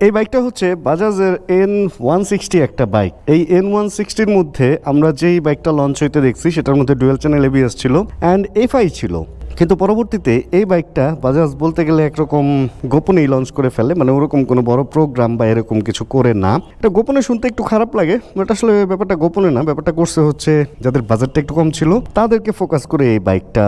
এই বাইকটা হচ্ছে বাজাজের N160 একটা বাইক। এই N160-র মধ্যে আমরা যেই বাইকটা লঞ্চ হইতে দেখছি সেটার মধ্যে ডুয়াল চ্যানেল ABS ছিল অ্যান্ড FI ছিল, কিন্তু পরবর্তীতে এই বাইকটা বাজাজ বলতে গেলে একরকম গোপনেই লঞ্চ করে ফেলে, মানে ওরকম কোনো বড় প্রোগ্রাম বা এরকম কিছু করে না। এটা গোপনে শুনতে একটু খারাপ লাগে, বাট আসলে ব্যাপারটা গোপনে না, ব্যাপারটা করছে হচ্ছে যাদের বাজেটটা একটু কম ছিল তাদেরকে ফোকাস করে এই বাইকটা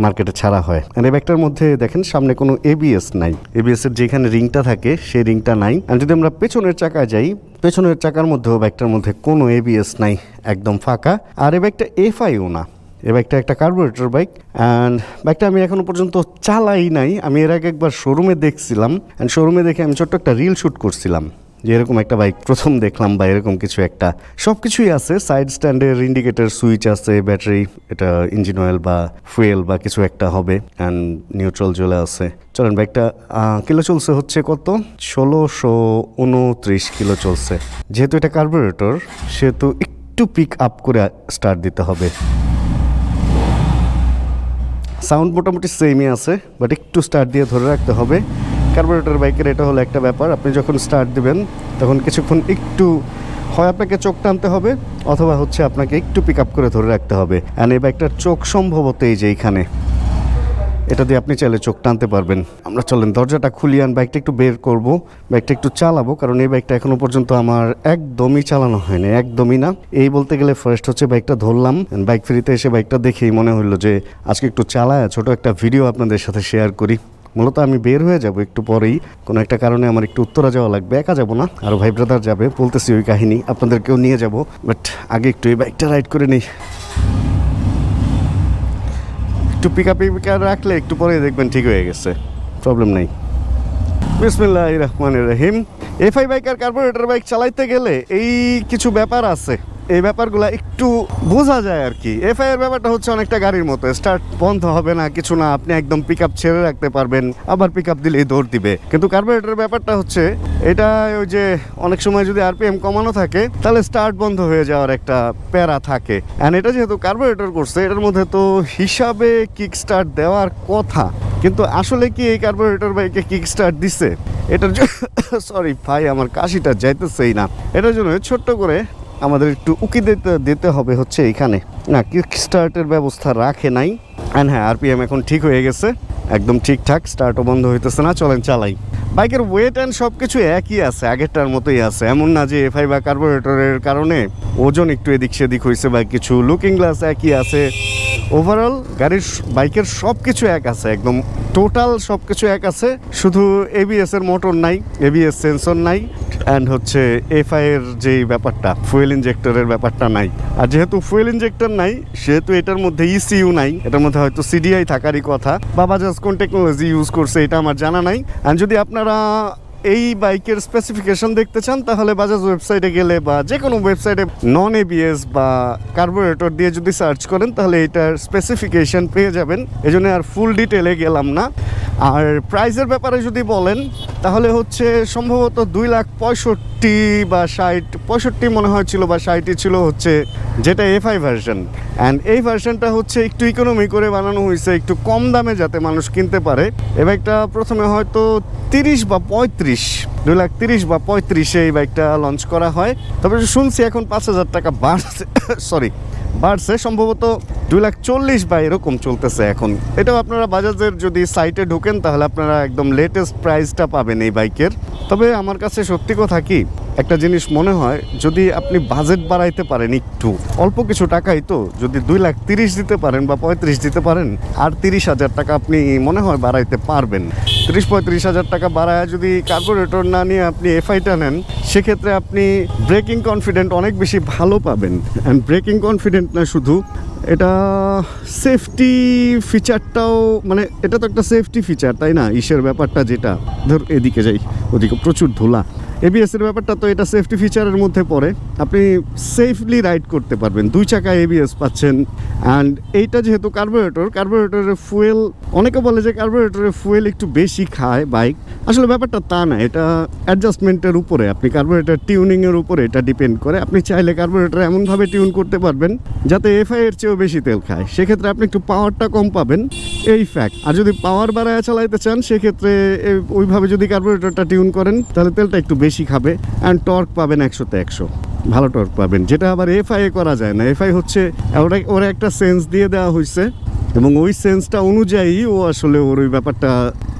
মার্কেটে ছাড়া হয়। আর এই বাইকটার মধ্যে দেখেন সামনে কোনো ABS নাই, ABS এর যেখানে রিংটা থাকে সেই রিংটা নাই। আর যদি আমরা পেছনের চাকায় যাই, পেছনের চাকার মধ্যেও বাইকটার মধ্যে কোনো ABS নাই, একদম ফাঁকা। আর এই বাইকটা FI-ও না, এই বাইকটা একটা কার্বোরেটর বাইক। অ্যান্ড বাইকটা আমি এখনো পর্যন্ত চালাই নাই, আমি এর আগে একবার শোরুমে দেখছিলাম, অ্যান্ড শোরুমে দেখে আমি ছোট্ট একটা রিল শ্যুট করছিলাম যে এরকম একটা বাইক প্রথম দেখলাম বা এরকম কিছু একটা। সব কিছুই আছে, সাইড স্ট্যান্ডের ইন্ডিকেটর সুইচ আছে, ব্যাটারি, এটা ইঞ্জিন অয়েল বা ফুয়েল বা কিছু একটা হবে, অ্যান্ড নিউট্রাল জ্বলে আছে। চলেন বাইকটা কিলো চলছে হচ্ছে কত, 1629 কিলো চলছে। যেহেতু এটা কার্বোরেটর সেহেতু একটু পিক আপ করে স্টার্ট দিতে হবে। সাউন্ড মোটামুটি সেমই আছে, বাট একটু স্টার্ট দিয়ে ধরে রাখতে হবে। কার্বোরেটর বাইকের এটা হলো একটা ব্যাপার, আপনি যখন স্টার্ট দিবেন তখন কিছুক্ষণ একটু হয় আপনাকে চোখ টানতে হবে অথবা হচ্ছে আপনাকে একটু পিক আপ করে ধরে রাখতে হবে। অ্যান্ড এই বাইকটার চোখ সম্ভবত এই যে এইখানে, এটা দিয়ে আপনি চাইলে চোখ টানতে পারবেন। আমরা চলেন দরজাটা খুলি আন বাইকটা একটু বের করব, বাইকটা একটু চালাবো, কারণ এই বাইকটা এখনো পর্যন্ত আমার একদমই চালানো হয়নি, একদমই না। এই বলতে গেলে ফার্স্ট হচ্ছে বাইকটা ধরলাম, বাইক ফ্রিতে এসে বাইকটা দেখেই মনে হলো যে আজকে একটু চালায় ছোট একটা ভিডিও আপনাদের সাথে শেয়ার করি। মূলত আমি বের হয়ে যাব একটু পরেই, কোনো একটা কারণে আমার একটু উত্তরা যাওয়া লাগবে, একা যাব না, আরও ভাই ব্রাদার যাবে, বলতেছি ওই কাহিনী, আপনাদেরকেও নিয়ে যাব, বাট আগে একটু এই বাইকটা রাইড করে নিই। একটু পিকার রাখলে একটু পরে দেখবেন ঠিক হয়ে গেছে, প্রবলেম নেই। বিসমিল্লাহির রহমানির রহিম। FI বাইক আর কার্বোরেটর বাইক চালাইতে গেলে এই কিছু ব্যাপার আছে, এই ব্যাপারগুলো একটু বোঝা যায় আর কি। FI এর ব্যাপারটা হচ্ছে অনেকটা গাড়ির মতো, স্টার্ট বন্ধ হবে না কিছু না, আপনি একদম পিক আপ ছেড়ে রাখতে পারবেন, আবার পিক আপ দিলেই দৌড় দিবে। কিন্তু কার্বোরেটরের ব্যাপারটা হচ্ছে এটা ওই যে অনেক সময় যদি RPM কমানো থাকে তাহলে স্টার্ট বন্ধ হয়ে যাওয়ার একটা প্যারা থাকে। অ্যান্ড এটা যেহেতু কার্বোরেটর করছে এটার মধ্যে তো হিসাবে কিক স্টার্ট দেওয়ার কথা, কিন্তু আসলে কি এই কার্বোরেটর বাইকে কিক স্টার্ট দিছে? এটার সরি ভাই আমার কাশিটা যাইতেছেই না, এটার জন্য ছোট্ট করে আমাদের একটু উকি দিতে হবে হচ্ছে এইখানে। না, কিক স্টার্টের ব্যবস্থা রাখে নাই। অ্যান্ড হ্যাঁ, RPM এখন ঠিক হয়ে গেছে, একদম ঠিকঠাক, স্টার্টও বন্ধ হইতেছে না। চলেন চালাই। বাইকের ওয়েট অ্যান্ড সব কিছু একই আছে, আগেরটার মতোই আছে, এমন না যে FI বা কার্বোরেটরের কারণে ওজন একটু এদিক সেদিক হয়েছে বা কিছু। লুকিং গ্লাস একই আছে, ওভারঅল গাড়ির বাইকের সব কিছু এক আছে, একদম টোটাল সব কিছু এক আছে। শুধু ABS এর মোটর নাই, ABS সেন্সর নাই, অ্যান্ড হচ্ছে FI এর যেই ব্যাপারটা ফুয়েল ইঞ্জেক্টরের ব্যাপারটা নাই। আর যেহেতু ফুয়েল ইঞ্জেক্টর নাই সেহেতু এটার মধ্যে ECU নাই, এটার মধ্যে হয়তো CDI থাকারই কথা। বা বাজাজ কোন টেকনোলজি ইউজ করছে এটা আমার জানা নাই। অ্যান্ড যদি আপনারা এই বাইকের স্পেসিফিকেশন দেখতে চান তাহলে বাজাজ ওয়েবসাইটে গেলে বা যে কোনো ওয়েবসাইটে নন ABS বা কার্বোরেটর দিয়ে যদি সার্চ করেন তাহলে এটার স্পেসিফিকেশন পেয়ে যাবেন, এই জন্য আর ফুল ডিটেলে গেলাম না। আর প্রাইসের ব্যাপারে যদি বলেন তাহলে হচ্ছে সম্ভবত 2,65,000 বা 65 মনে হয়েছিল বা 60 ছিল হচ্ছে যেটা FI ভার্সন। অ্যান্ড এই ভার্সনটা হচ্ছে একটু ইকোনমি করে বানানো হয়েছে, একটু কম দামে যাতে মানুষ কিনতে পারে। এই বাইকটা প্রথমে হয়তো 30 বা 35, 2,30,000 বা 35 এই বাইকটা লঞ্চ করা হয়। তবে শুনছি এখন 5,000 টাকা বাড়ছে, সরি বাড়ছে, সম্ভবত 2,40,000 বা এরকম চলতেছে এখন। এটাও আপনারা বাজাজের যদি সাইটে ঢোকেন তাহলে আপনারা একদম লেটেস্ট প্রাইসটা পাবেন এই বাইকের। তবে আমার কাছে সত্যি কথা কি, একটা জিনিস মনে হয় যদি আপনি বাজেট বাড়াইতে পারেন একটু, অল্প কিছু টাকাই তো, যদি 2,30,000 দিতে পারেন বা 35 দিতে পারেন, আর 30,000 টাকা আপনি মনে হয় বাড়াইতে পারবেন। 30-35,000 টাকা বাড়ায় যদি কার্বোরেটর না নিয়ে আপনি FI-টা নেন, সেক্ষেত্রে আপনি ব্রেকিং কনফিডেন্ট অনেক বেশি ভালো পাবেন। অ্যান্ড ব্রেকিং কনফিডেন্ট না শুধু, এটা সেফটি ফিচারটাও, মানে এটা তো একটা সেফটি ফিচার তাই না, ইসের ব্যাপারটা যেটা ধর এদিকে যাই ওদিকে প্রচুর ধুলা। এবিএস এর ব্যাপারটা তো এটা সেফটি ফিচারের মধ্যে পড়ে, আপনি সেফলি রাইড করতে পারবেন, 2 চাকা এবিএস পাচ্ছেন। অ্যান্ড এইটা যেহেতু কার্বোরেটরের ফুয়েল, অনেকে বলে যে কার্বোরেটরের ফুয়েল একটু বেশি খায় বাইক, আসলে ব্যাপারটা তা না, এটা অ্যাডজাস্টমেন্টের উপরে, আপনি কার্বোরেটর টিউনিংয়ের উপরে এটা ডিপেন্ড করে। আপনি চাইলে কার্বোরেটর এমনভাবে টিউন করতে পারবেন যাতে এফআই এর চেয়েও বেশি তেল খায়, সেক্ষেত্রে আপনি একটু পাওয়ারটা কম পাবেন, এই ফ্যাক্ট। আর যদি পাওয়ার বাড়ায় চালাইতে চান সেক্ষেত্রে ওইভাবে যদি কার্বোরেটরটা টিউন করেন তাহলে তেলটা একটু বেশি খাবে, অ্যান্ড টর্ক পাবেন 100-তে 100, ভালো টর্ক পাবেন, যেটা আবার এফআই করা যায় না। এফআই হচ্ছে ওরা একটা সেন্স দিয়ে দেওয়া হয়েছে এবং ওই সেন্সটা অনুযায়ী ও আসলে ওর ওই ব্যাপারটা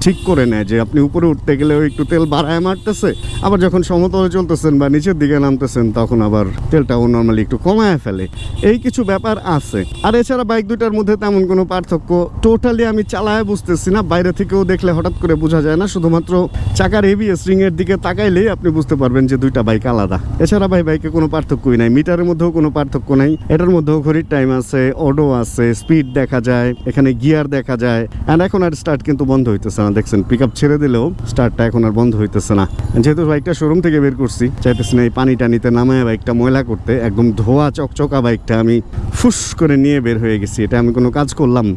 ঠিক করে নেয় যে আপনি উপরে উঠতে গেলে একটু তেল বাড়ায় মারতেছে, আবার যখন সমতলে চলতেছেন বা নিচের দিকে নামতেছেন তখন আবার তেলটা ও নর্মালি একটু কমায় ফেলে, এই কিছু ব্যাপার আছে। আর এছাড়া বাইক দুটার মধ্যে তেমন কোনো পার্থক্য টোটালি আমি চালায় বুঝতেছি না, বাইরে থেকেও দেখলে হঠাৎ করে বোঝা যায় না, শুধুমাত্র চাকার এবিএস রিংয়ের দিকে তাকাইলেই আপনি বুঝতে পারবেন যে দুইটা বাইক আলাদা। এছাড়া বাইকে কোনো পার্থক্যই নাই, মিটারের মধ্যেও কোনো পার্থক্য নাই, এটার মধ্যেও ঘড়ির টাইম আছে, অডো আছে, স্পিড দেখা যায়, এখানে গিয়ার দেখা যায়। অ্যান্ড এখন আর স্টার্ট কিন্তু বন্ধ হইতেছে না, দেখছেন পিক আপ ছেড়ে দিলেও স্টার্টটা এখন আর বন্ধ হইতেছে না। যেহেতু বাইকটা শোরুম থেকে বের করছি, চাইতেছি না এই পানি টানিতে নামায় বাইকটা ময়লা করতে, একদম ধোয়া চকচকা বাইকটা আমি ফুস করে নিয়ে বের হয়ে গেছি, এটা আমি কোনো কাজ করলাম।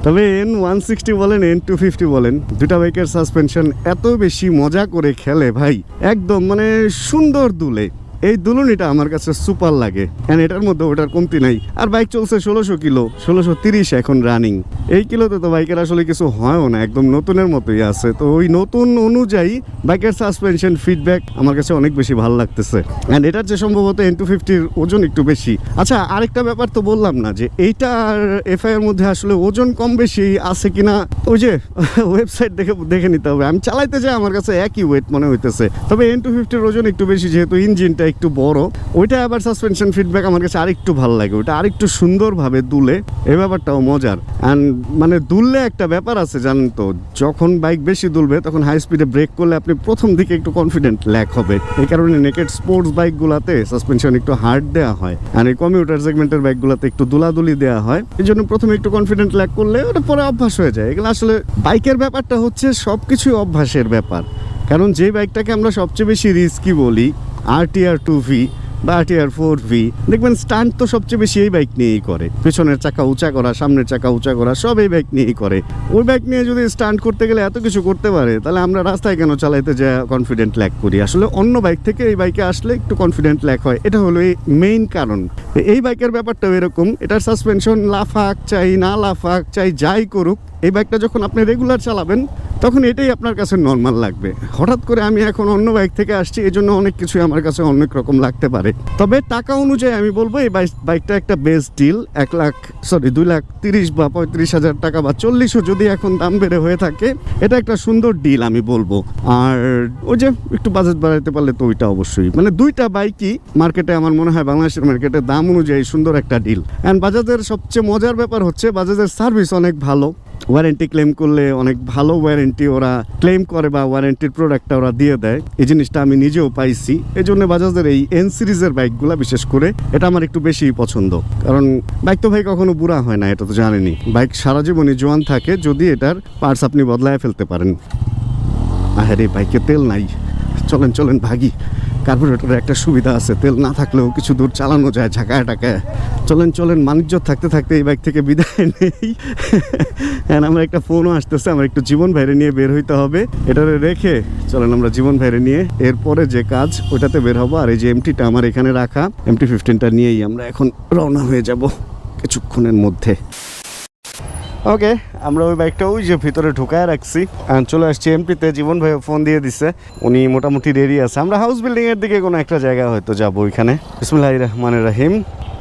তবে N160 বলেন N250 বলেন, দুটা বাইকের সাসপেনশন এত বেশি মজা করে খেলে ভাই, একদম মানে সুন্দর দুলে, এই দুলুনিটা আমার কাছে সুপার লাগে। এটার মধ্যে ওটার কমতি নাই। আর বাইক চলছে 1600 কিলো, 1630 এখন রানিং। এই কিলোতে তো বাইকের আসলে কিছু হয়ও না, একদম নতুনের মতোই আছে। তো ওই নতুন অনুযায়ী বাইকের সাসপেনশন ফিডব্যাক আমার কাছে অনেক বেশি ভালো লাগতেছে। অ্যান্ড এটার যে সম্ভবত N250-র ওজন একটু বেশি। আচ্ছা, আরেকটা ব্যাপার তো বললাম না যে এইটা আর এফআই এর মধ্যে আসলে ওজন কম বেশি আছে কিনা, ওই যে ওয়েবসাইট দেখে নিতে হবে। আমি চালাইতে যাই আমার কাছে একই ওয়েট মনে হইতেছে, তবে N250-র ওজন একটু বেশি, যেহেতু ইঞ্জিনটা একটু বড়, ওইটা আবার সাসপেনশন ফিডব্যাক আমার কাছে আরেকটু ভালো লাগে, ওইটা আরেকটু সুন্দরভাবে দুলে, এই ব্যাপারটাও মজার। অ্যান্ড মানে দুললে একটা ব্যাপার আছে জানেন তো, যখন বাইক বেশি দুলবে তখন হাই স্পিডে ব্রেক করলে আপনি প্রথম দিকে একটু কনফিডেন্ট ল্যাক হবে। এই কারণে নেকেড স্পোর্টস বাইকগুলোতে সাসপেনশন একটু হার্ড দেওয়া হয়, আর এই কমিউটার সেগমেন্টের বাইকগুলোতে একটু দুলাদুলি দেওয়া হয়। এই জন্য প্রথমে একটু কনফিডেন্ট ল্যাক করলে ওটা পরে অভ্যাস হয়ে যায়। এগুলো আসলে বাইকের ব্যাপারটা হচ্ছে সব কিছুই অভ্যাসের ব্যাপার। কারণ যে বাইকটাকে আমরা সবচেয়ে বেশি রিস্কি বলি, RTR 2V বা RTR 4V, দেখবেন স্টান্ট তো সবচেয়ে বেশি এই বাইক নিয়েই করে, পেছনের চাকা উঁচা করা, সামনের চাকা উঁচা করা, সব এই বাইক নিয়েই করে। ওই বাইক নিয়ে যদি স্টান্ট করতে গেলে এত কিছু করতে পারে, তাহলে আমরা রাস্তায় কেন চালাইতে যা কনফিডেন্ট ল্যাক করি? আসলে অন্য বাইক থেকে এই বাইকে আসলে একটু কনফিডেন্ট ল্যাক হয়, এটা হলো এই মেইন কারণ। এই বাইকের ব্যাপারটাও এরকম, এটার সাসপেনশন লাফাক চাই না লাফাক চাই যাই করুক, এই বাইকটা যখন আপনি রেগুলার চালাবেন তখন এটাই আপনার কাছে নর্মাল লাগবে। হঠাৎ করে আমি এখন অন্য বাইক থেকে আসছি, এই জন্য অনেক কিছু আমার কাছে অনেক রকম লাগতে পারে। তবে টাকা অনুযায়ী আমি বলবো এই বাইকটা একটা বেস্ট ডিল। 2,30,000 বা 35,000 টাকা বা 40ও যদি এখন দাম বেড়ে হয়ে থাকে, এটা একটা সুন্দর ডিল আমি বলবো। আর ওই যে একটু বাজেট বাড়াইতে পারলে তো ওইটা অবশ্যই, মানে দুইটা বাইকই মার্কেটে আমার মনে হয় বাংলাদেশের মার্কেটে দাম অনুযায়ী সুন্দর একটা ডিল। অ্যান্ড বাজাজের সবচেয়ে মজার ব্যাপার হচ্ছে বাজাজের সার্ভিস অনেক ভালো, ওয়ারেন্টি ক্লেম করলে অনেক ভালো ওয়ারেন্টি ওরা ক্লেম করে বা ওয়ারেন্টির প্রোডাক্টটা ওরা দিয়ে দেয়। এই জিনিসটা আমি নিজেও পাইছি, এই জন্য বাজাজের এই N সিরিজের বাইকগুলো বিশেষ করে এটা আমার একটু বেশি পছন্দ। কারণ বাইক তো ভাই কখনো বুড়া হয় না, এটা তো জানেনি। বাইক সারা জীবনই জোয়ান থাকে যদি এটার পার্টস আপনি বদলায় ফেলতে পারেন। আরে বাইকে তেল নাই, চলেন ভাগি। কার্বোরেটরের একটা সুবিধা আছে, তেল না থাকলেও কিছু দূর চালানো যায় ঝাঁকায় টাকায়। চলেন বাণিজ্য থাকতে থাকতে এই বাইক থেকে বিদায় নেই। হ্যাঁ, আমার একটা ফোনও আসতেছে, আমার একটু জীবন ভাইরে নিয়ে বের হইতে হবে। এটারে রেখে চলেন আমরা জীবন ভাইরে নিয়ে এরপরে যে কাজ ওইটাতে বের হবো। আর এই যে এমটিটা আমার এখানে রাখা, MT-15টা নিয়েই আমরা এখন রওনা হয়ে যাব কিছুক্ষণের মধ্যে। ওকে, আমরা ওই বাইকটা ওই যে ভিতরে ঢুকায় রাখছি, চলে আসছি এমপিতে। জীবন ভাই ফোন দিয়ে দিছে, উনি মোটামুটি রেডি আছে। আমরা হাউস বিল্ডিং এর দিকে কোনো একটা জায়গা হয়তো যাবো ওইখানে। বিসমিল্লাহির রহমানির রহিম।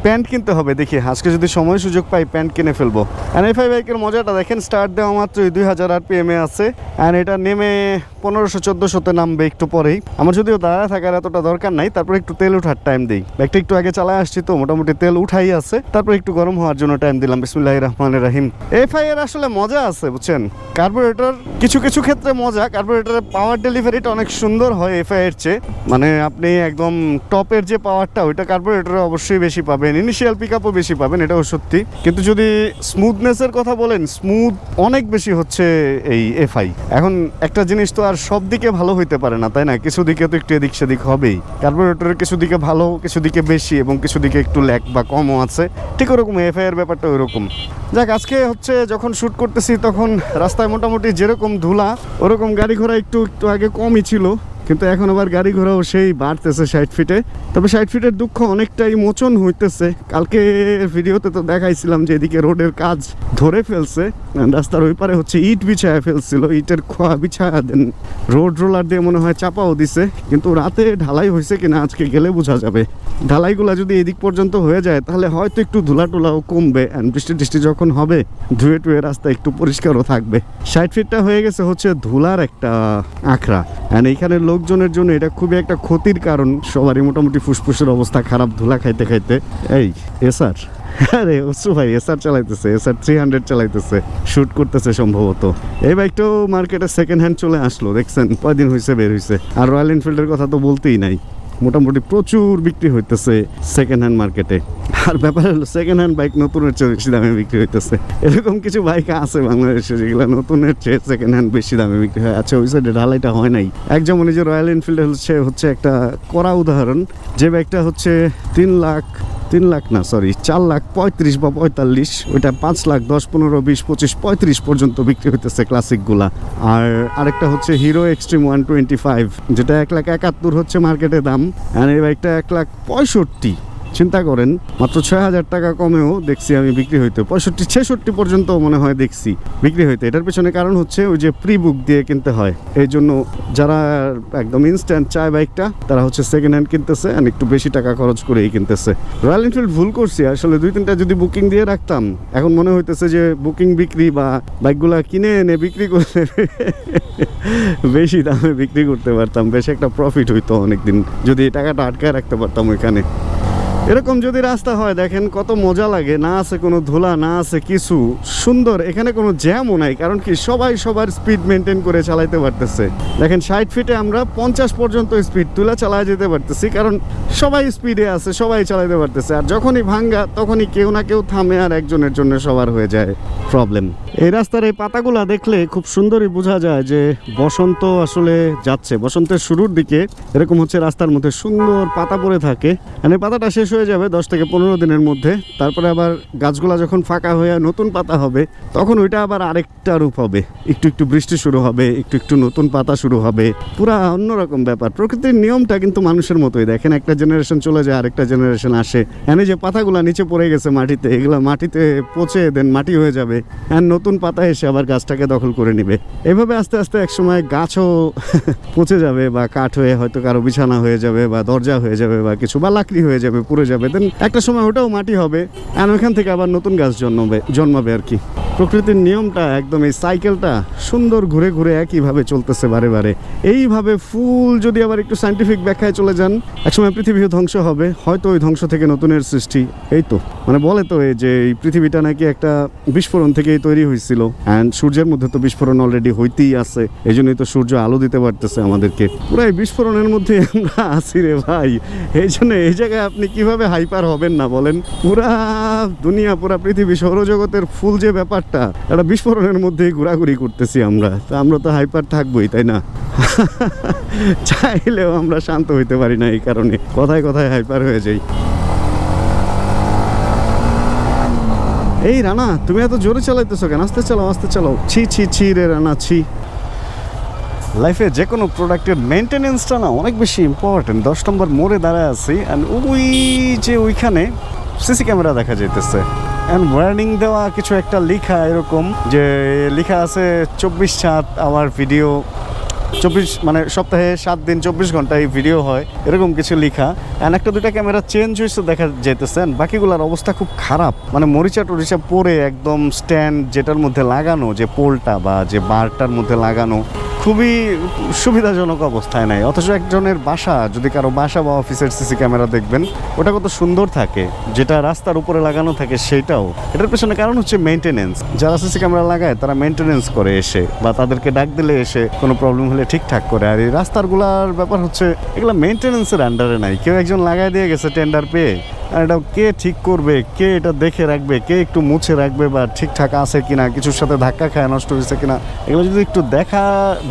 প্যান্ট কিনতে হবে, দেখি আজকে যদি সময় সুযোগ পাই প্যান্ট কিনে ফেলবো। এফআই বাইকের মজাটা দেখেন, স্টার্ট দেওয়া মাত্রই 2000 RPM-এ আছে। অ্যান্ড এটা নেমে 1500-1400-তে নামবে একটু পরেই। আমার যদিও দাঁড়ায় থাকার এতটা দরকার নাই, তারপর একটু তেল উঠার টাইম দিই। বাইকটা একটু আগে চালায় আসছি তো মোটামুটি তেল উঠাই আছে, তারপর একটু গরম হওয়ার জন্য টাইম দিলাম। বিসমিল্লাহির রহমানির রহিম। এফআই এর আসলে মজা আছে বুঝছেন, কার্বোরেটর কিছু ক্ষেত্রে মজা, কার্বোরেটরের পাওয়ার ডেলিভারিটা অনেক সুন্দর হয় এফআই এর চেয়ে। মানে আপনি একদম টপের যে পাওয়ারটা ওইটা কার্বোরেটরে অবশ্যই বেশি পাবেন। পাবেন, ইনিশিয়াল পিক আপও বেশি পাবেন, এটাও সত্যি। কিন্তু যদি স্মুথনেসের কথা বলেন, স্মুথ অনেক বেশি হচ্ছে এই এফআই। এখন একটা জিনিস তো আর সব দিকে ভালো হইতে পারে না, তাই না? কিছু দিকে তো একটু এদিক সেদিক হবেই। কার্বোরেটরের কিছু দিকে ভালো, কিছু দিকে বেশি, এবং কিছু দিকে একটু ল্যাক বা কমও আছে। ঠিক ওরকম এফআই এর ব্যাপারটা ওইরকম। যাক, আজকে হচ্ছে যখন শ্যুট করতেছি তখন রাস্তায় মোটামুটি যেরকম ধুলা, ওরকম গাড়ি ঘোড়া একটু একটু আগে কমই ছিল, কিন্তু এখন আবার গাড়ি ঘোড়াও সেই বাড়তেছে 60 ফিটে। তবে 60 ফিটের দুঃখ অনেকটাই মোচন হইতেছে। কালকে ভিডিওতে তো দেখাইছিলাম যে এদিকে রোডের কাজ ধরে ফেলছে, রাস্তার ওই পারে হচ্ছে ইট বিছায়া ফেলছিল, ইটের খোয়া বিছায়া দেন, রোড রোলার দিয়ে মনে হয় চাপাও দিছে। কিন্তু রাতে ঢালাই হয়েছে কিনা আজকে গেলে বোঝা যাবে। ঢালাইগুলা যদি এদিক পর্যন্ত হয়ে যায় তাহলে হয়তো একটু ধুলা টুলাও কমবে, অ্যান্ড বৃষ্টি টিষ্টি যখন হবে ধুয়ে টুয়ে রাস্তা একটু পরিষ্কারও থাকবে। 60 ফিটটা হয়ে গেছে হচ্ছে ধুলার একটা আখড়া, অ্যান্ড এইখানে লোকজনের জন্য এটা খুবই একটা ক্ষতির কারণ। সবারই মোটামুটি ফুসফুসের অবস্থা খারাপ ধুলা খাইতে খাইতে। এই এসআর, আরে অসু ভাই এসআর চালাইতেছে, এসআর 300 চালাইতেছে, শ্যুট করতেছে সম্ভবত। এই বাইকটাও মার্কেটে সেকেন্ড হ্যান্ড চলে আসলো, দেখছেন কয়দিন হয়েছে বের হয়েছে। আর রয়্যাল এনফিল্ডের কথা তো বলতেই নাই, মোটামুটি প্রচুর বিক্রি হইতেছে সেকেন্ড হ্যান্ড মার্কেটে। আর ব্যাপার হলো সেকেন্ড হ্যান্ড বাইক নতুনের চেয়ে বেশি দামে বিক্রি হইতেছে। এরকম কিছু বাইক আছে বাংলাদেশে যেগুলো নতুনের চেয়ে সেকেন্ড হ্যান্ড বেশি দামে বিক্রি হয়। আচ্ছা, ওই সাইডে ঢালাইটা হয় নাই। এক যেমন এই যে রয়্যাল এনফিল্ড হচ্ছে একটা কড়া উদাহরণ, যে বাইকটা হচ্ছে 4,35,000 বা 45, ওইটা 5,00,000, 10, 15, 20, 25, 35 পর্যন্ত বিক্রি হইতেছে ক্লাসিকগুলা। আর আরেকটা হচ্ছে হিরো এক্সট্রিম 125, যেটা 1,71,000 হচ্ছে মার্কেটে দাম, আর এই বাইকটা 1,65,000। চিন্তা করেন, মাত্র 6,000 টাকা কমেও দেখছি আমি বিক্রি হইতে, 65-66 পর্যন্ত মনে হয় দেখছি বিক্রি হইতে। এটার পেছনে কারণ হচ্ছে ওই যে প্রি বুক দিয়ে কিনতে হয়, এই জন্য যারা একদম ইনস্ট্যান্ট চায় বাইকটা, তারা হচ্ছে সেকেন্ড হ্যান্ড কিনতেছে, আর একটু বেশি টাকা খরচ করেই কিনতেছে। রয়্যাল এনফিল্ড ভুল করছি আসলে, 2-3টা যদি বুকিং দিয়ে রাখতাম, এখন মনে হইতেছে যে বুকিং বিক্রি বা বাইকগুলা কিনে এনে বিক্রি করলে বেশি দামে বিক্রি করতে পারতাম, বেশ একটা প্রফিট হইতো অনেকদিন, যদি টাকাটা আটকায় রাখতে পারতাম ওইখানে। এরকম যদি রাস্তা হয় দেখেন কত মজা লাগে, না আছে কোনো ধুলা, না আছে কিছু, সুন্দর। এখানে কোনো জ্যামও নাই, কারণ কি সবাই সবার স্পিড মেনটেন করে চালাইতে পারতেছে। দেখেন 60 ফিটে আমরা 50 পর্যন্ত স্পিড তুলে চালায় যেতে পারতেছি, কারণ সবাই স্পিডে আছে, সবাই চালাইতে পারতেছে। আর যখনই ভাঙ্গা তখনই কেউ না কেউ থামে, আর একজনের জন্য সবার হয়ে যায় প্রবলেম। এই রাস্তার এই পাতাগুলা দেখলে খুব সুন্দরই বোঝা যায় যে বসন্ত আসলে যাচ্ছে, বসন্তের শুরুর দিকে এরকম হচ্ছে রাস্তার মধ্যে সুন্দর পাতা পড়ে থাকে। আর এই পাতাটা শেষ হয়ে যাবে 10 থেকে 15 দিনের মধ্যে। তারপরে আবার গাছগুলা যখন ফাঁকা হয়ে নতুন পাতা হবে, তখন ওইটা আবার আরেকটা রূপ হবে, একটু একটু বৃষ্টি শুরু হবে, একটু একটু নতুন পাতা শুরু হবে, পুরা অন্যরকম ব্যাপার। প্রকৃতির নিয়মটা কিন্তু মানুষের মতোই, দেখেন একটা জেনারেশন চলে যায়, আরেকটা জেনারেশন আসে, এনে যে পাতাগুলা নিচে পড়ে গেছে মাটিতে, এগুলা মাটিতে পচে দেন মাটি হয়ে যাবে, আর নতুন পাতা এসে আবার গাছটাকে দখল করে নিবে। এভাবে আস্তে আস্তে একসময় গাছও পচে যাবে, বা কাঠ হয়ে হয়তো কারো বিছানা হয়ে যাবে, বা দরজা হয়ে যাবে, বা কিছু, বা লাকড়ি হয়ে যাবে, পুড়ে যাবে। দেন একটা সময় ওটাও মাটি হবে, আর ওইখান থেকে আবার নতুন গাছ জন্মাবে আর কি। প্রকৃতির নিয়মটা একদম, এই সাইকেলটা সুন্দর ঘুরে ঘুরে একইভাবে চলতেছে বারে বারে। এইভাবে ফুল যদি আবার একটু সায়েন্টিফিক ব্যাখ্যায় চলে যান, একসময় পৃথিবীও ধ্বংস হবে, হয়তো ওই ধ্বংস থেকে নতুনের সৃষ্টি। এই তো মানে বলে তো এই যে এই পৃথিবীটা নাকি একটা বিস্ফোরণ থেকেই তৈরি হয়েছিল, অ্যান্ড সূর্যের মধ্যে তো বিস্ফোরণ অলরেডি হইতেই আছে, এই জন্যই তো সূর্য আলো দিতে পারতেছে আমাদেরকে। পুরো এই বিস্ফোরণের মধ্যে আমরা আছি রে ভাই। এই জন্য এই জায়গায় আপনি কিভাবে হাইপার হবেন না বলেন? পুরা দুনিয়া, পুরা পৃথিবী, সৌরজগতের ফুল যে ব্যাপারটা, একটা বিস্ফোরণের মধ্যেই ঘোরাঘুরি করতেছি আমরা, তো আমরা তো হাইপার থাকবোই, তাই না? চাইলেও আমরা শান্ত হইতে পারি না, এই কারণে কথায় কথায় হাইপার হয়ে যাই। এই রানা, তুমি এত জোরে চালাইতেছো কেন? আস্তে চালাও, আস্তে চালাও। ছি ছি ছি রে রানা, ছি। লাইফে যে কোনো প্রোডাক্টের মেনটেনেন্সটা না অনেক বেশি ইম্পর্টেন্ট। 10 নম্বর মোড়ে দাঁড়ায় আছি, অ্যান্ড ওই যে ওইখানে সিসি ক্যামেরা দেখা যাইতেছে, অ্যান্ড ওয়ার্নিং দেওয়া কিছু একটা লেখা, এরকম যে লেখা আছে 24/7 আওয়ার ভিডিও, 24 মানে সপ্তাহে 7 দিন 24 ঘন্টায় ভিডিও হয়, এরকম কিছু লেখা। অ্যান্ড 1-2টা ক্যামেরা চেঞ্জ হয়েছে দেখা যাইতেছে, বাকিগুলোর অবস্থা খুব খারাপ, মানে মরিচা টরিচা পরে একদম স্ট্যান্ড যেটার মধ্যে লাগানো, যে পোলটা বা যে বারটার মধ্যে লাগানো, খুবই সুবিধাজনক অবস্থায় নাই। অথচ একজনের বাসা, যদি কারো বাসা বা অফিসের সিসি ক্যামেরা দেখবেন, ওটা কত সুন্দর থাকে, যেটা রাস্তার উপরে লাগানো থাকে সেটাও। এটার পেছনে কারণ হচ্ছে মেনটেনেন্স। যারা সিসি ক্যামেরা লাগায় তারা মেনটেনেন্স করে এসে, বা তাদেরকে ডাক দিলে এসে কোনো প্রবলেম হলে ঠিকঠাক করে। আর এই রাস্তাগুলার ব্যাপার হচ্ছে এগুলো মেনটেনেন্সের আন্ডারে নাই, কেউ একজন লাগাই দিয়ে গেছে টেন্ডার পেয়ে, আর এটা কে ঠিক করবে, কে এটা দেখে রাখবে, কে একটু মুছে রাখবে বা ঠিকঠাক আছে কিনা, কিছুর সাথে ধাক্কা খায় নষ্ট হয়েছে কিনা, এগুলো যদি একটু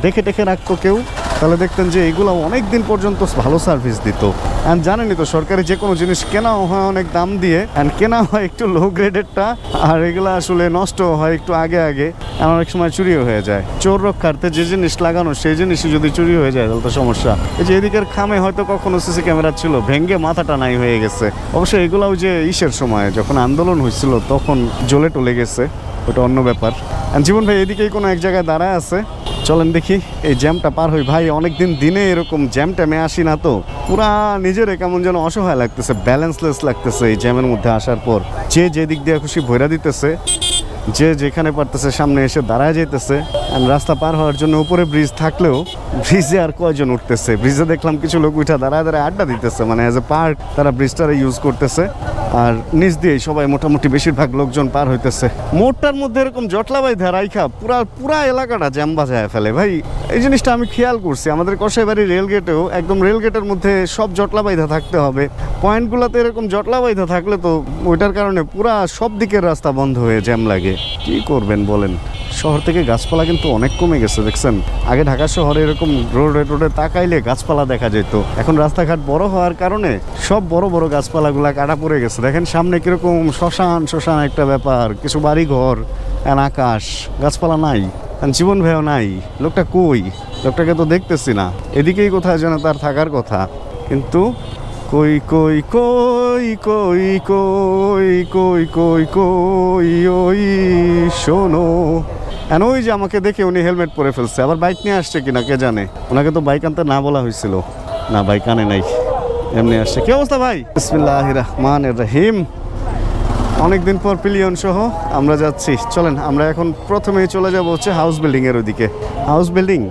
দেখে টেখে রাখতো কেউ, তাহলে দেখতেন যে এগুলো অনেক দিন পর্যন্ত ভালো সার্ভিস দিত। অ্যান্ড জানেনই তো সরকারি যে কোনো জিনিস কেনাও হয় অনেক দাম দিয়ে, অ্যান্ড কেনা হয় একটু লো গ্রেডেরটা, আর এগুলো আসলে নষ্ট হয় একটু আগে আগে, আর অনেক সময় চুরিও হয়ে যায়। চোর রক্ষার্থে যে জিনিস লাগানো সেই জিনিসই যদি চুরি হয়ে যায় তাহলে তো সমস্যা। এই যে এদিকের খামে হয়তো কখনো সিসি ক্যামেরা ছিল, ভেঙ্গে মাথাটা নাই হয়ে গেছে। অবশ্যই এগুলাও যে ইসের সময় যখন আন্দোলন হয়েছিল তখন জ্বলে টলে গেছে, ওটা অন্য ব্যাপার। জীবন ভাই এদিকেই কোনো এক জায়গায় দাঁড়ায় আছে, চলেন দেখি এই জ্যামটা পার হই। ভাই অনেকদিন দিনে এরকম জ্যাম ট্যামে আসি না, তো পুরা নিজের কেমন যেন অসহায় লাগতেছে, ব্যালেন্সলেস লাগতেছে এই জ্যামের মধ্যে আসার পর। যে যেদিক দিয়ে খুশি ভৈরা দিতেছে, যে যেখানে পারতেছে সামনে এসে দাঁড়ায় যেতেছে। রাস্তা পার হওয়ার জন্য উপরে ব্রিজ থাকলেও ব্রিজে আর কয়জন উঠতেছে? ব্রিজে দেখলাম কিছু লোক উঠা দাঁড়ায় দাঁড়ায় আড্ডা দিতেছে, মানে অ্যাজ এ পার্ক তারা ব্রিজটারে ইউজ করতেছে। আর নিচ দিয়েই সবাই মোটামুটি বেশিরভাগ লোকজন পার হইতেছে। মোড়টার মধ্যে এরকম জটলা বাইধা রাইখা পুরা এলাকাটা জ্যাম বাজায় ফেলে ভাই। এই জিনিসটা আমি খেয়াল করছি, আমাদের কসাইবাড়ি রেলগেটেও একদম রেলগেটের মধ্যে সব জটলা বাইধা থাকতে হবে। পয়েন্টগুলোতে এরকম জটলা বাইধা থাকলে তো ওইটার কারণে পুরা সব দিকের রাস্তা বন্ধ হয়ে জ্যাম লাগে। কি করবেন বলেন? শহর থেকে গাছপালা কিন্তু অনেক কমে গেছে, দেখছেন? আগে ঢাকা শহরে এরকম রোডে তাকাইলে গাছপালা দেখা যেত, এখন রাস্তাঘাট বড় হওয়ার কারণে সব বড় বড় গাছপালাগুলা কাটা পড়ে গেছে। দেখেন সামনে কিরকম শ্মশান একটা ব্যাপার, কিছু বাড়ি ঘর, আকাশ, গাছপালা নাই। জীবন ভাইও নাই, লোকটা কই? লোকটাকে তো দেখতেছি না। এদিকেই কোথায় যেন তার থাকার কথা, কিন্তু কই কই কই কই কই কই কই কই ওই শোনো। আর ওই যে আমাকে দেখে উনি হেলমেট পরে ফেলছে, আবার বাইক নিয়ে আসছে কিনা কে জানে। ওনাকে তো বাইক আনতে না বলা হয়েছিল, না বাইক আনে নাই, এমনি আসছে। কি অবস্থা ভাই? বিসমিল্লাহির রহমানির রহিম। অনেকদিন পর পিলিয়ন সহ আমরা যাচ্ছি। চলেন আমরা এখন প্রথমেই চলে যাব হচ্ছে হাউস বিল্ডিং এর ওইদিকে। হাউস বিল্ডিং,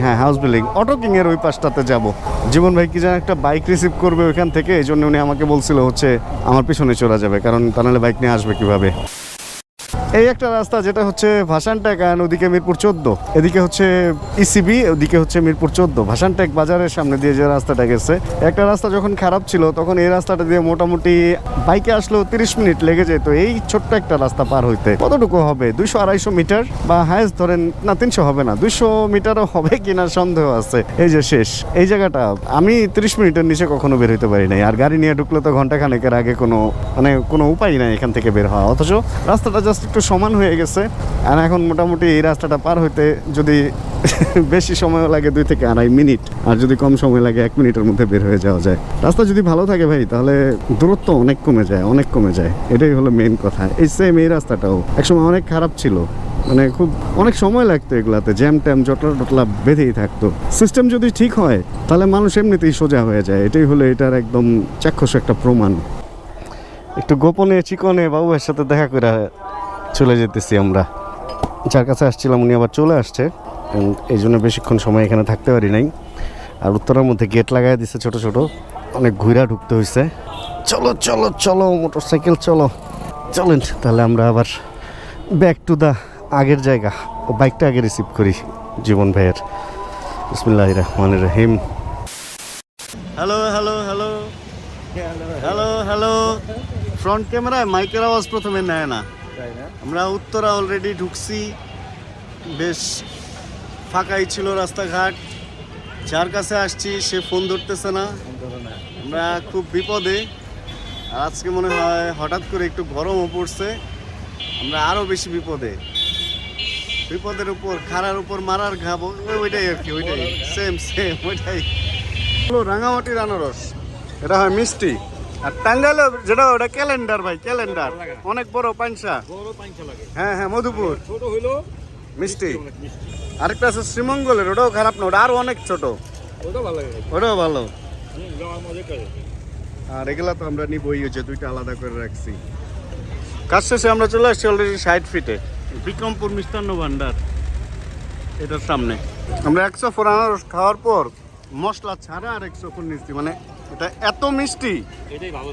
হ্যাঁ হাউস বিল্ডিং, অটো কিং এর ওই পাশটাতে যাব। জীবন ভাই কি যেন একটা বাইক রিসিভ করবে ওইখান থেকে, এই জন্য উনি আমাকে বলছিল হচ্ছে আমার পিছনে চলে যাবে, কারণ তা নাহলে বাইক নিয়ে আসবে কিভাবে। এই একটা রাস্তা যেটা হচ্ছে ভাসানটেক, আর ওদিকে মিরপুর 14, এদিকে হচ্ছে ইসিবি, ওদিকে হচ্ছে মিরপুর 14। ভাসানটেক বাজারের সামনে দিয়ে যে রাস্তাটা গেছে, একটা রাস্তা যখন খারাপ ছিল তখন এই রাস্তাটা দিয়ে মোটামুটি বাইকে আসলেও 30 মিনিট লেগে যেত এই ছোট্ট একটা রাস্তা পার হইতে। কতটুকু হবে? 200-250 মিটার, বা হায়েস্ট ধরেন না 300 হবে না, 200 মিটারও হবে কিনা সন্দেহ আছে। এই যে শেষ এই জায়গাটা, আমি 30 মিনিটের নিচে কখনো বের হইতে পারি নাই। আর গাড়ি নিয়ে ঢুকলে তো ঘন্টাখানেকের আগে কোনো উপায় নাই এখান থেকে বের হওয়া। অথচ রাস্তাটা জাস্ট একটু সমান হয়ে গেছে। আর এখন মোটামুটি এই রাস্তাটা পার হইতে যদি বেশি সময় লাগে 2 থেকে 2.5 মিনিট, আর যদি কম সময় লাগে 1 মিনিটের মধ্যে বের হয়ে যাওয়া যায়। রাস্তা যদি ভালো থাকে ভাই, তাহলে দূরত্ব অনেক কমে যায়, এটাই হলো মেইন কথা। এই সেম এই রাস্তাটাও একসময় অনেক খারাপ ছিল, মানে খুব অনেক সময় লাগতো এগুলাতে, জ্যাম ট্যাম জটলা বেঁধেই থাকতো। সিস্টেম যদি ঠিক হয় তাহলে মানুষ এমনিতেই সোজা হয়ে যায়, এটাই হলো এটার একদম চাক্ষুষ একটা প্রমাণ। একটু গোপনে চিকনে বাবুয়ের সাথে দেখা করে চলে যেতেছি আমরা। যার কাছে আসছিলাম উনি আবার চলে আসছে, এই জন্য বেশিক্ষণ সময় এখানে থাকতে পারি নাই। আর উত্তরের মধ্যে গেট লাগাই দিচ্ছে ছোট ছোট, অনেক ঘুরা ঢুকতে হয়েছে। চলো চলো চলো মোটরসাইকেল চলেন তাহলে আমরা আবার ব্যাক টু দা আগের জায়গা। ও বাইকটা আগে রিসিভ করি জীবন ভাইয়ের। বিসমিল্লাহির রহমানির রহিম। Hello hello hello hello hello. Front ক্যামেরায় মাইকের আওয়াজ প্রথমে নেয় না। আমরা উত্তরা অলরেডি ঢুকছি, বেশ ফাঁকাই ছিল রাস্তাঘাট। যার কাছে আসছি সে ফোন ধরতেছে না, আমরা খুব বিপদে। আর আজকে মনে হয় হঠাৎ করে একটু গরমও পড়ছে, আমরা আরও বেশি বিপদের উপর, খাড়ার উপর মারার খাবো, ওইটাই আর কি, ওইটাই সেম ওইটাই হলো। রাঙামাটির আনারস, এটা হয় মিষ্টি। আর টাঙ্গাইলে যেটা ওটা ক্যালেন্ডার ভাই, ক্যালেন্ডার অনেক বড় পাঞ্চা। হ্যাঁ হ্যাঁ মধুপুর মিষ্টি। আরেকটা আছে শ্রীমঙ্গলের, ওটাও খারাপ না, ওটা আরো অনেক ছোট, ওটাও ভালো। আর এগুলা তো আমরা নিবই, হচ্ছে 2টা আলাদা করে রাখছি। কাজ শেষে আমরা চলে আসছি অলরেডি 60 ফিটে, বিক্রমপুর মিষ্টান্ন ভান্ডার এটার সামনে। আমরা 104 আনারস খাওয়ার পর মশলা ছাড়া আর 104 নিচ্ছি, মানে এটা এত মিষ্টি, এটাই ভালো,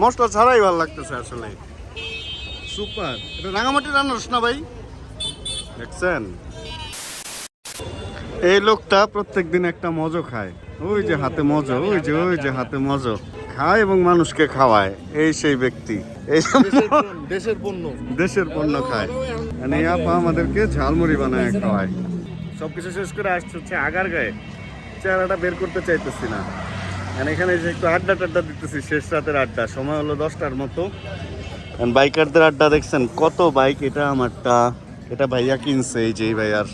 মশলা ছাড়াই ভালো লাগতেছে আসলে, সুপার। এটা রাঙামাটির আনারস না ভাই, দেখছেন? এই লোকটা প্রত্যেকদিন একটা মজো খায়, ওই যে হাতে মজো, ওই যে হাতে মজো খায় এবং মানুষকে খাওয়ায়, এই সেই ব্যক্তি, এই দেশের পণ্য দেশের পণ্য খায়। মানে এই আপা আমাদেরকে ঝালমুড়ি বানায় খাওয়ায়। সবকিছু শেষ করে আসছে হচ্ছে আগার গায়ে, চেহারাটা বের করতে চাইতেছি না। আর এখানে যে একটু আড্ডা টাড্ডা দিতেছি, শেষ রাতের আড্ডা, সময় হলো 10টার মতো। বাইকারদের আড্ডা দেখছেন, কত বাইক, এটা আমারটা, এটা ভাইয়া কিনছে, এই যে এই ভাইয়ার।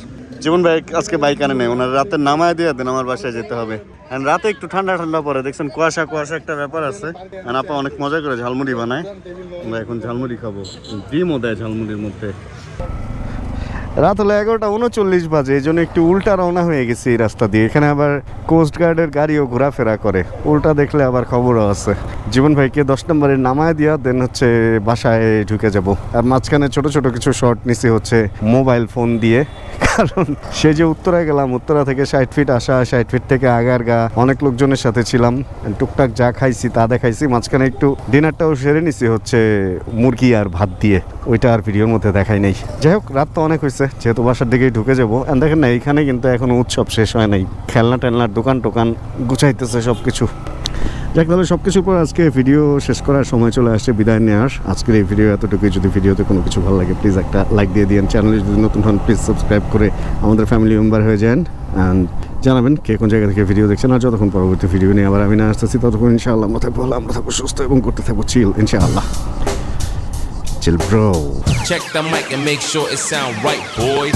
যেমন ভাই আজকে বাইক আনে নেই, ওনার রাতে নামায় দিয়ে দেন, আমার বাসায় যেতে হবে। আর রাতে একটু ঠান্ডা ঠান্ডা পরে, দেখছেন কুয়াশা কুয়াশা একটা ব্যাপার আছে। আর আপা অনেক মজা করে ঝালমুড়ি বানায়, আমরা এখন ঝালমুড়ি খাবো, ডিমও দেয় ঝালমুড়ির মধ্যে। রাত হলো 11:39 বাজে, এই জন্য একটু উল্টা রওনা হয়ে গেছি এই রাস্তা দিয়ে। এখানে আবার কোস্ট গার্ডের গাড়িও ঘোরাফেরা করে, উল্টা দেখলে আবার খবরও আছে। জীবন ভাইকে 10 নম্বরে নামায় দিয়া দেন হচ্ছে বাসায় ঢুকে যাব। আর মাঝখানে ছোট ছোট কিছু শর্ট নিছি হচ্ছে মোবাইল ফোন দিয়ে, কারণ সে যে উত্তরায় গেলাম, উত্তরা থেকে 60 ফিট আসা, 60 ফিট থেকে আগারগা, অনেক লোকজনের সাথে ছিলাম, টুকটাক যা খাইছি তা দেখাইছি। মাঝখানে একটু ডিনারটাও সেরে নিছি হচ্ছে মুরগি আর ভাত দিয়ে, ওইটা আর ভিডিওর মধ্যে দেখাই নাই। যাই হোক, রাত তো অনেক হয়েছে, যেহেতু বাসার দিকেই ঢুকে যাবো। দেখেন না, এইখানে কিন্তু এখনো উৎসব শেষ হয় নাই, খেলনা টেলনার দোকান টোকান গুছাইতেছে সব কিছু। যাক, তাহলে সব কিছুর পর আজকে ভিডিও শেষ করার সময় চলে আসছে, বিদায় নেওয়ার। আজকের এই ভিডিও এতটুকুই। যদি ভিডিওতে কোনো কিছু ভালো লাগে প্লিজ একটা লাইক দিয়ে দিন। চ্যানেলে যদি নতুন হন প্লিজ সাবস্ক্রাইব করে আমাদের ফ্যামিলি মেম্বার হয়ে যান। অ্যান্ড জানাবেন কে কোন জায়গা থেকে ভিডিও দেখছেন। আর যতক্ষণ পরবর্তী ভিডিও নিয়ে আবার আমি না আসতেছি, ততক্ষণ ইনশাআল্লাহ আমরা থাকবো ভালো, আমরা থাকবো সুস্থ এবং করতে থাকবো চিল, ইনশাআল্লাহ। Chill bro. Check the mic and make sure it sound right, boys.